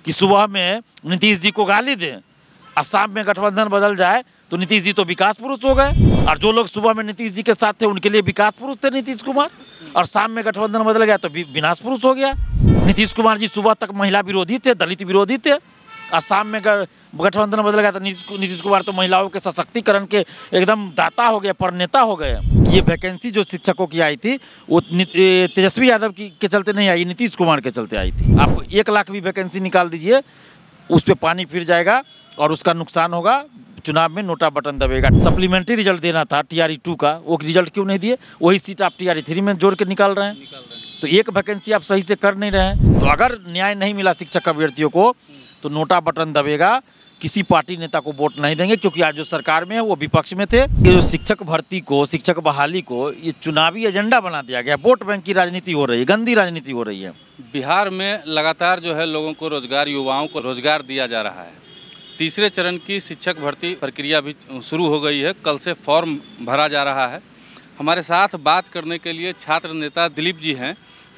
कि सुबह में नीतीश जी को गाली दें और शाम में गठबंधन बदल जाए तो नीतीश जी तो विकास पुरुष हो गए। और जो लोग सुबह में नीतीश जी के साथ थे उनके लिए विकास पुरुष थे नीतीश कुमार, और शाम में गठबंधन बदल गया तो विनाश पुरुष हो गया। नीतीश कुमार जी सुबह तक महिला विरोधी थे, दलित विरोधी थे, और शाम में गठबंधन बदल गया तो नीतीश कुमार तो महिलाओं के सशक्तिकरण के एकदम दाता हो गए, प्रणेता हो गए। ये वैकेंसी जो शिक्षकों की आई थी वो तेजस्वी यादव के चलते नहीं आई, नीतीश कुमार के चलते आई थी। आप 1 लाख भी वैकेंसी निकाल दीजिए, उस पर पानी फिर जाएगा और उसका नुकसान होगा। चुनाव में नोटा बटन दबेगा। सप्लीमेंट्री रिजल्ट देना था TRE 2 का, वो रिजल्ट क्यों नहीं दिए? वही सीट आप TRE 3 में जोड़ के निकाल रहे हैं। तो एक वैकेंसी आप सही से कर नहीं रहे हैं। तो अगर न्याय नहीं मिला शिक्षक अभ्यर्थियों को तो नोटा बटन दबेगा। किसी पार्टी नेता को वोट नहीं देंगे, क्योंकि आज जो सरकार में है वो विपक्ष में थे। ये जो शिक्षक भर्ती को, शिक्षक बहाली को ये चुनावी एजेंडा बना दिया गया। वोट बैंक की राजनीति हो रही है, गंदी राजनीति हो रही है। बिहार में लगातार जो है लोगों को रोजगार, युवाओं को रोजगार दिया जा रहा है। तीसरे चरण की शिक्षक भर्ती प्रक्रिया भी शुरू हो गई है। कल से फॉर्म भरा जा रहा है। हमारे साथ बात करने के लिए छात्र नेता दिलीप जी हैं।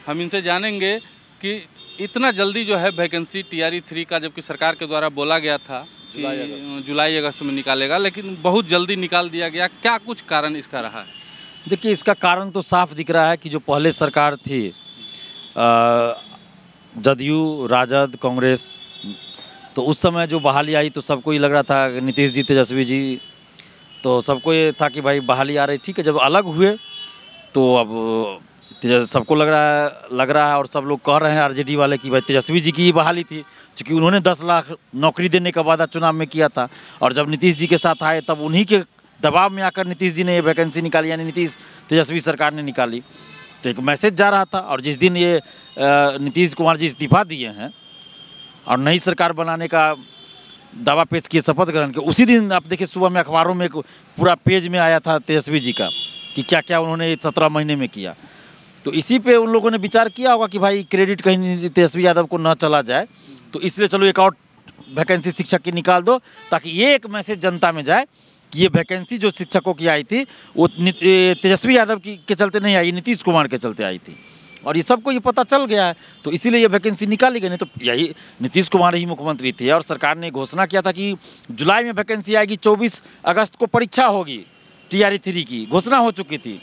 हम इनसे जानेंगे कि इतना जल्दी जो है वैकेंसी TRE 3 का, जबकि सरकार के द्वारा बोला गया था जुलाई अगस्त में निकालेगा, लेकिन बहुत जल्दी निकाल दिया गया। क्या कुछ कारण इसका रहा है? देखिए, इसका कारण तो साफ दिख रहा है कि जो पहले सरकार थी, जदयू, राजद, कांग्रेस, तो उस समय जो बहाली आई तो सबको ये लग रहा था नीतीश जी, तेजस्वी जी, तो सबको ये था कि भाई बहाली आ रही, ठीक है। जब अलग हुए तो अब सबको लग रहा है और सब लोग कह रहे हैं RJD वाले कि भाई तेजस्वी जी की ही बहाली थी, क्योंकि उन्होंने 10 लाख नौकरी देने का वादा चुनाव में किया था। और जब नीतीश जी के साथ आए तब उन्हीं के दबाव में आकर नीतीश जी ने ये वैकेंसी निकाली, यानी तेजस्वी सरकार ने निकाली। तो एक मैसेज जा रहा था। और जिस दिन ये नीतीश कुमार जी इस्तीफा दिए हैं और नई सरकार बनाने का दावा पेश किए शपथ ग्रहण के, उसी दिन आप देखिए सुबह में अखबारों में एक पूरा पेज में आया था तेजस्वी जी का कि क्या क्या उन्होंने 17 महीने में किया। तो इसी पे उन लोगों ने विचार किया होगा कि भाई क्रेडिट कहीं तेजस्वी यादव को न चला जाए, तो इसलिए चलो एक और वैकेंसी शिक्षक की निकाल दो, ताकि ये एक मैसेज जनता में जाए कि ये वैकेंसी जो शिक्षकों की आई थी वो तेजस्वी यादव के चलते नहीं आई, नीतीश कुमार के चलते आई थी। और ये सबको ये पता चल गया है, तो इसीलिए ये वैकेंसी निकाली गई। नहीं तो यही नीतीश कुमार ही मुख्यमंत्री थे और सरकार ने घोषणा किया था कि जुलाई में वैकेंसी आएगी, 24 अगस्त को परीक्षा होगी TRE 3 की, घोषणा हो चुकी थी।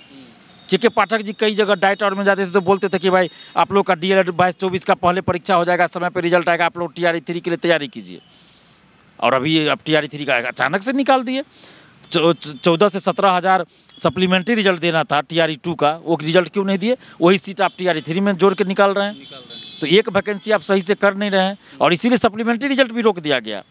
के पाठक जी कई जगह डाइट और में जाते थे तो बोलते थे कि भाई आप लोग का DLED 22-24 का पहले परीक्षा हो जाएगा, समय पर रिजल्ट आएगा, आप लोग TRE 3 के लिए तैयारी कीजिए। और अभी अब TRE 3 का अचानक से निकाल दिए। 14 से 17 हज़ार सप्लीमेंट्री रिजल्ट देना था TRE 2 का, वो रिजल्ट क्यों नहीं दिए? वही सीट आप TRE 3 में जोड़ के निकाल रहे हैं। तो एक वैकेंसी आप सही से कर नहीं रहे हैं, और इसीलिए सप्लीमेंट्री रिजल्ट भी रोक दिया गया,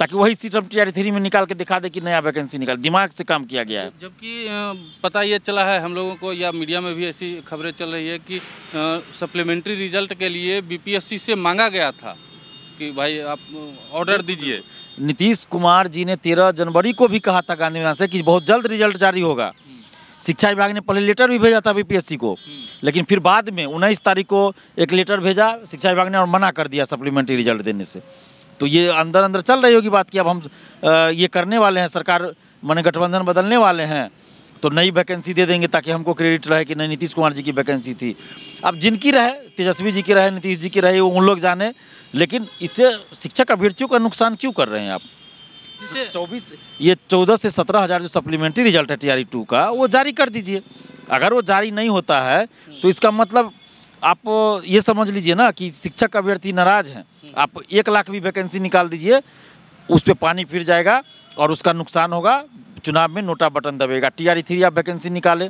ताकि वही सीट हम TRE 3 में निकाल के दिखा दे कि नया वैकेंसी निकाल। दिमाग से काम किया गया है। जबकि पता ये चला है हम लोगों को, या मीडिया में भी ऐसी खबरें चल रही है कि सप्लीमेंट्री रिजल्ट के लिए BPSC से मांगा गया था कि भाई आप ऑर्डर दीजिए। नीतीश कुमार जी ने 13 जनवरी को भी कहा था गांधी मैदान से कि बहुत जल्द रिजल्ट जारी होगा। शिक्षा विभाग ने पहले लेटर भी भेजा था BPSC को, लेकिन फिर बाद में 19 तारीख को एक लेटर भेजा शिक्षा विभाग ने और मना कर दिया सप्लीमेंट्री रिजल्ट देने से। तो ये अंदर अंदर चल रही होगी बात कि अब हम ये करने वाले हैं, सरकार माने गठबंधन बदलने वाले हैं तो नई वैकेंसी दे देंगे, ताकि हमको क्रेडिट रहे कि नहीं नीतीश कुमार जी की वैकेंसी थी। अब जिनकी रहे, तेजस्वी जी की रहे, नीतीश जी की रहे, वो उन लोग जाने, लेकिन इससे शिक्षक अभ्यर्थियों का नुकसान क्यों कर रहे हैं आप? इसे 14 से 17 हज़ार जो सप्लीमेंट्री रिजल्ट है TRE 2 का, वो जारी कर दीजिए। अगर वो जारी नहीं होता है तो इसका मतलब आप ये समझ लीजिए ना कि शिक्षक अभ्यर्थी नाराज हैं। आप 1 लाख भी वैकेंसी निकाल दीजिए, उस पर पानी फिर जाएगा और उसका नुकसान होगा। चुनाव में नोटा बटन दबेगा। TRE 3 आप वैकेंसी निकाले,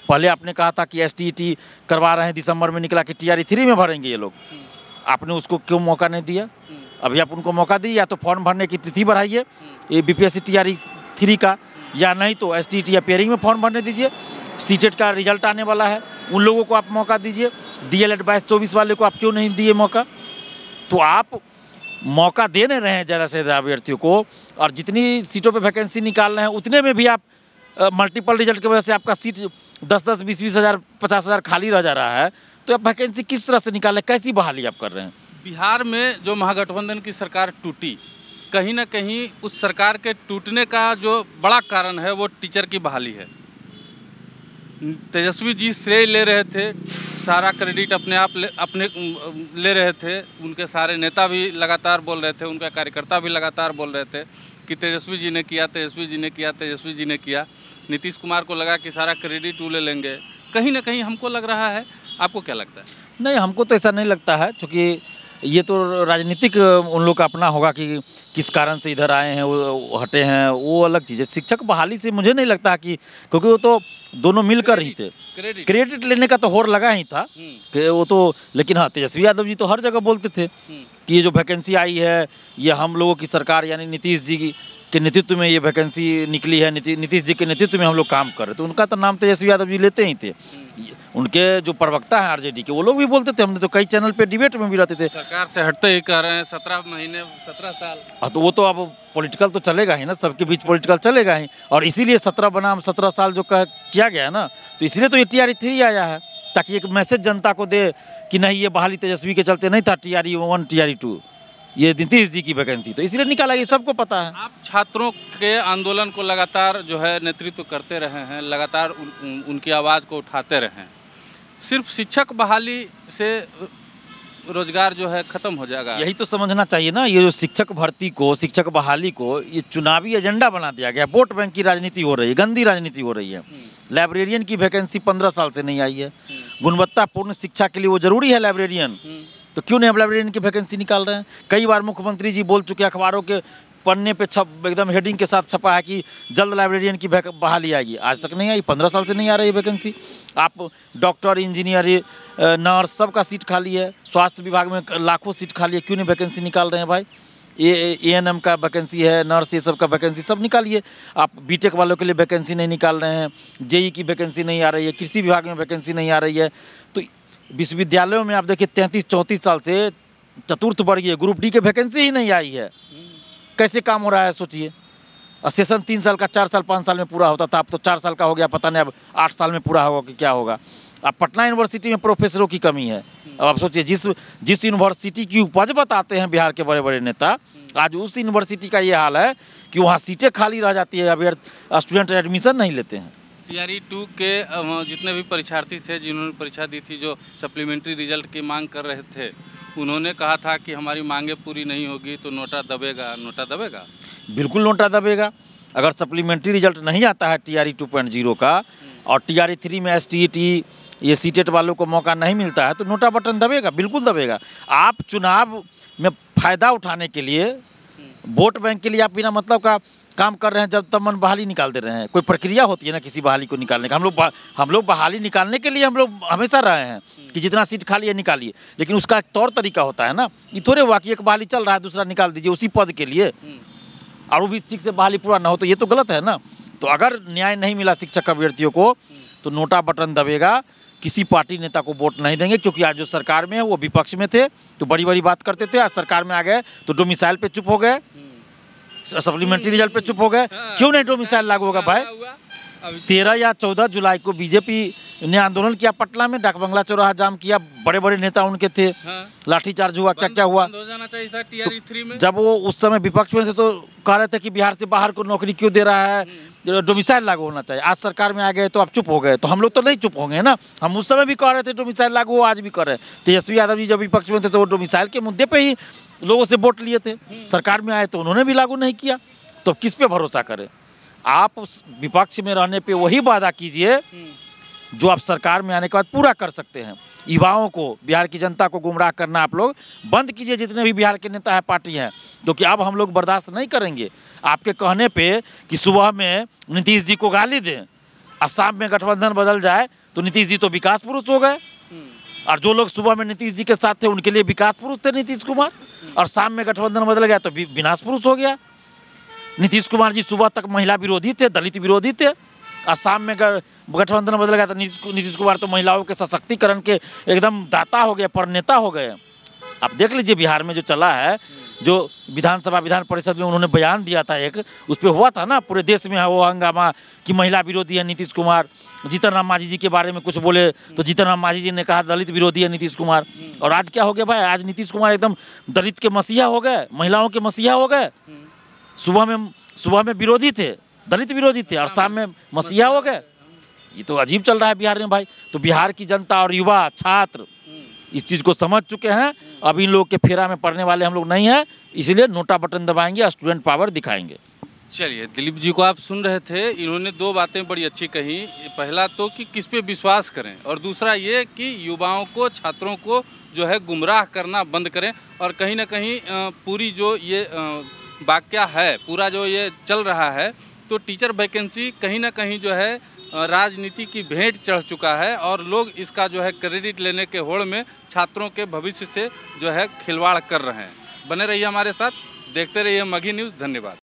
पहले आपने कहा था कि STET करवा रहे हैं, दिसंबर में निकला कि TRE 3 में भरेंगे ये लोग। आपने उसको क्यों मौका नहीं दिया? अभी आप उनको मौका दीजिए, या तो फॉर्म भरने की तिथि बढ़ाइए ये BPSC TRE 3 का, या नहीं तो STET या पेयरिंग में फॉर्म भरने दीजिए। CTET का रिजल्ट आने वाला है, उन लोगों को आप मौका दीजिए। DLED 22-24 वाले को आप क्यों नहीं दिए मौका? तो आप मौका दे नहीं रहे हैं ज़्यादा से ज़्यादा अभ्यर्थियों को, और जितनी सीटों पे वैकेंसी निकाल रहे हैं उतने में भी आप मल्टीपल रिजल्ट की वजह से आपका सीट 10-10, 20-20 हज़ार, 50 हज़ार खाली रह जा रहा है। तो आप वैकेंसी किस तरह से निकालें, कैसी बहाली आप कर रहे हैं? बिहार में जो महागठबंधन की सरकार टूटी, कहीं ना कहीं उस सरकार के टूटने का जो बड़ा कारण है वो टीचर की बहाली है। तेजस्वी जी श्रेय ले रहे थे सारा क्रेडिट अपने आप ले रहे थे। उनके सारे नेता भी लगातार बोल रहे थे, उनका कार्यकर्ता भी लगातार बोल रहे थे कि तेजस्वी जी ने किया, तेजस्वी जी ने किया, तेजस्वी जी ने किया। नीतीश कुमार को लगा कि सारा क्रेडिट वो ले लेंगे। कहीं ना कहीं हमको लग रहा है, आपको क्या लगता है? नहीं, हमको तो ऐसा नहीं लगता है, क्योंकि ये तो राजनीतिक उन लोग का अपना होगा कि किस कारण से इधर आए हैं, वो हटे हैं, वो अलग चीज़ है। शिक्षक बहाली से मुझे नहीं लगता कि, क्योंकि वो तो दोनों मिलकर ही थे। क्रेडिट लेने का तो होड़ लगा ही था कि वो तो, लेकिन हाँ, तेजस्वी यादव जी तो हर जगह बोलते थे कि ये जो वैकेंसी आई है ये हम लोगों की सरकार यानी नीतीश जी के नेतृत्व में ये वैकेंसी निकली है, नीतीश जी के नेतृत्व में हम लोग काम कर रहे थे। तो उनका तो नाम तेजस्वी यादव जी लेते ही थे। उनके जो प्रवक्ता हैं आरजेडी के, वो लोग भी बोलते थे, हमने तो कई चैनल पे डिबेट में भी रहते थे। सरकार से हटते ही कह रहे हैं 17 महीने 17 साल। हाँ, तो वो तो अब पॉलिटिकल तो चलेगा ही ना, सबके बीच पॉलिटिकल चलेगा ही। और इसीलिए 17 बनाम 17 साल जो किया गया है ना, तो इसीलिए तो ये TRE-3 आया है, ताकि एक मैसेज जनता को दे कि नहीं, ये बहाली तेजस्वी के चलते नहीं था, TRE-1 TRE-2, ये नीतीश जी की वैकेंसी, तो इसलिए निकाला, ये सबको पता है। आप छात्रों के आंदोलन को लगातार जो है नेतृत्व करते रहे हैं, लगातार उनकी आवाज़ को उठाते रहे हैं। सिर्फ शिक्षक बहाली से रोजगार जो है खत्म हो जाएगा? यही तो समझना चाहिए ना। ये जो शिक्षक भर्ती को, शिक्षक बहाली को ये चुनावी एजेंडा बना दिया गया, वोट बैंक की राजनीति हो रही है, गंदी राजनीति हो रही है। लाइब्रेरियन की वैकेंसी 15 साल से नहीं आई है। गुणवत्तापूर्ण शिक्षा के लिए वो जरूरी है लाइब्रेरियन, तो क्यों नहीं अब लाइब्रेरियन की वैकेंसी निकाल रहे हैं? कई बार मुख्यमंत्री जी बोल चुके, अखबारों के पन्ने पे एकदम हेडिंग के साथ छपा है कि जल्द लाइब्रेरियन की बहाली आएगी। आज तक नहीं आई, 15 साल से नहीं आ रही है वैकेंसी। आप डॉक्टर, इंजीनियर, नर्स, सबका सीट खाली है। स्वास्थ्य विभाग में लाखों सीट खाली है, क्यों नहीं वैकेंसी निकाल रहे हैं भाई? ANM का वैकेंसी है, नर्स, ये सब का वैकेंसी सब निकालिए। आप बीटेक वालों के लिए वैकेंसी नहीं निकाल रहे हैं, JEE की वैकेंसी नहीं आ रही है, कृषि विभाग में वैकेंसी नहीं आ रही है। तो विश्वविद्यालयों में आप देखिए 33-34 साल से चतुर्थ वर्गीय ग्रुप D के वैकेंसी ही नहीं आई है। कैसे काम हो रहा है सोचिए। और सेशन 3 साल का 4 साल 5 साल में पूरा होता था, अब तो 4 साल का हो गया, पता नहीं अब 8 साल में पूरा होगा कि क्या होगा। अब पटना यूनिवर्सिटी में प्रोफेसरों की कमी है। अब आप सोचिए, जिस यूनिवर्सिटी की उपज बताते हैं बिहार के बड़े बड़े नेता, आज उस यूनिवर्सिटी का ये हाल है कि वहाँ सीटें खाली रह जाती है, अब स्टूडेंट एडमिशन नहीं लेते हैं। TRE-2 के जितने भी परीक्षार्थी थे, जिन्होंने परीक्षा दी थी, जो सप्लीमेंट्री रिजल्ट की मांग कर रहे थे, उन्होंने कहा था कि हमारी मांगे पूरी नहीं होगी तो नोटा दबेगा। नोटा दबेगा? बिल्कुल नोटा दबेगा। अगर सप्लीमेंट्री रिजल्ट नहीं आता है TRE 2.0 का और TRE-3 में STET, ये सीटेट वालों को मौका नहीं मिलता है, तो नोटा बटन दबेगा, बिल्कुल दबेगा। आप चुनाव में फ़ायदा उठाने के लिए, वोट बैंक के लिए आप बिना मतलब का काम कर रहे हैं, जब तब मन बहाली निकाल दे रहे हैं। कोई प्रक्रिया होती है ना किसी बहाली को निकालने का। हम लोग बहाली निकालने के लिए हम लोग हमेशा रहे हैं कि जितना सीट खाली है निकालिए, लेकिन उसका एक तौर तरीका होता है ना। ये थोड़े हुआ कि एक बहाली चल रहा है, दूसरा निकाल दीजिए उसी पद के लिए, और वो भी ठीक से बहाली पूरा ना हो, तो ये तो गलत है ना। तो अगर न्याय नहीं मिला शिक्षक अभ्यर्थियों को, तो नोटा बटन दबेगा। किसी पार्टी नेता को वोट नहीं देंगे, क्योंकि आज जो सरकार में है वो विपक्ष में थे तो बड़ी बड़ी बात करते थे, आज सरकार में आ गए तो डोमिसाइल पे चुप हो गए, सप्लीमेंट्री रिजल्ट पे चुप हो गए। क्यों नहीं डोमिसाइल लागू होगा भाई? 13 या 14 जुलाई को बीजेपी ने आंदोलन किया पटना में, डाक बंगला चौराहा जाम किया, बड़े बड़े नेता उनके थे, लाठीचार्ज हुआ, क्या क्या हुआ। हो जाना चाहिए था TRE-3 में। जब वो उस समय विपक्ष में थे तो कह रहे थे कि बिहार से बाहर को नौकरी क्यों दे रहा है, डोमिसाइल लागू होना चाहिए। आज सरकार में आ गए तो आप चुप हो गए, तो हम लोग तो नहीं चुप होंगे ना। हम उस समय भी कह रहे थे डोमिसाइल लागू हो, आज भी कर रहे। तेजस्वी यादव जी जब विपक्ष में थे तो वो डोमिसाइल के मुद्दे पे ही लोगों से वोट लिए थे, सरकार में आए तो उन्होंने भी लागू नहीं किया। तो किस पे भरोसा करें? आप विपक्ष में रहने पे वही वादा कीजिए जो आप सरकार में आने के बाद पूरा कर सकते हैं। युवाओं को, बिहार की जनता को गुमराह करना आप लोग बंद कीजिए, जितने भी बिहार के नेता है, पार्टी हैं, क्योंकि अब हम लोग बर्दाश्त नहीं करेंगे आपके कहने पे कि सुबह में नीतीश जी को गाली दें और शाम में गठबंधन बदल जाए तो नीतीश जी तो विकास पुरुष हो गए। और जो लोग सुबह में नीतीश जी के साथ थे उनके लिए विकास पुरुष थे नीतीश कुमार, और शाम में गठबंधन बदल गया तो विनाश पुरुष हो गया। नीतीश कुमार जी सुबह तक महिला विरोधी थे, दलित विरोधी थे, और शाम में गठबंधन बदल गया तो नीतीश कुमार तो महिलाओं के सशक्तिकरण के एकदम दाता हो गए, प्रणेता हो गए। आप देख लीजिए बिहार में जो चला है, जो विधानसभा विधान परिषद में उन्होंने बयान दिया था एक, उस पर हुआ था ना पूरे देश में वो हंगामा कि महिला विरोधी है नीतीश कुमार। जीतन राम मांझी जी के बारे में कुछ बोले तो जीतन राम मांझी जी ने कहा दलित विरोधी है नीतीश कुमार। और आज क्या हो गया भाई? आज नीतीश कुमार एकदम दलित के मसीहा हो गए, महिलाओं के मसीहा हो गए। सुबह में विरोधी थे, दलित विरोधी थे, और शाम में मसीहा हो गए। ये तो अजीब चल रहा है बिहार में भाई। तो बिहार की जनता और युवा छात्र इस चीज़ को समझ चुके हैं। अब इन लोग के फेरा में पड़ने वाले हम लोग नहीं हैं, इसलिए नोटा बटन दबाएंगे, स्टूडेंट पावर दिखाएंगे। चलिए, दिलीप जी को आप सुन रहे थे, इन्होंने 2 बातें बड़ी अच्छी कही। पहला तो कि किस पे विश्वास करें, और दूसरा ये कि युवाओं को, छात्रों को जो है गुमराह करना बंद करें। और कहीं ना कहीं पूरी जो ये वाकया है, पूरा जो ये चल रहा है, तो टीचर वैकेंसी कहीं ना कहीं जो है राजनीति की भेंट चढ़ चुका है, और लोग इसका जो है क्रेडिट लेने के होड़ में छात्रों के भविष्य से जो है खिलवाड़ कर रहे हैं। बने रहिए हमारे साथ, देखते रहिए मगही न्यूज़। धन्यवाद।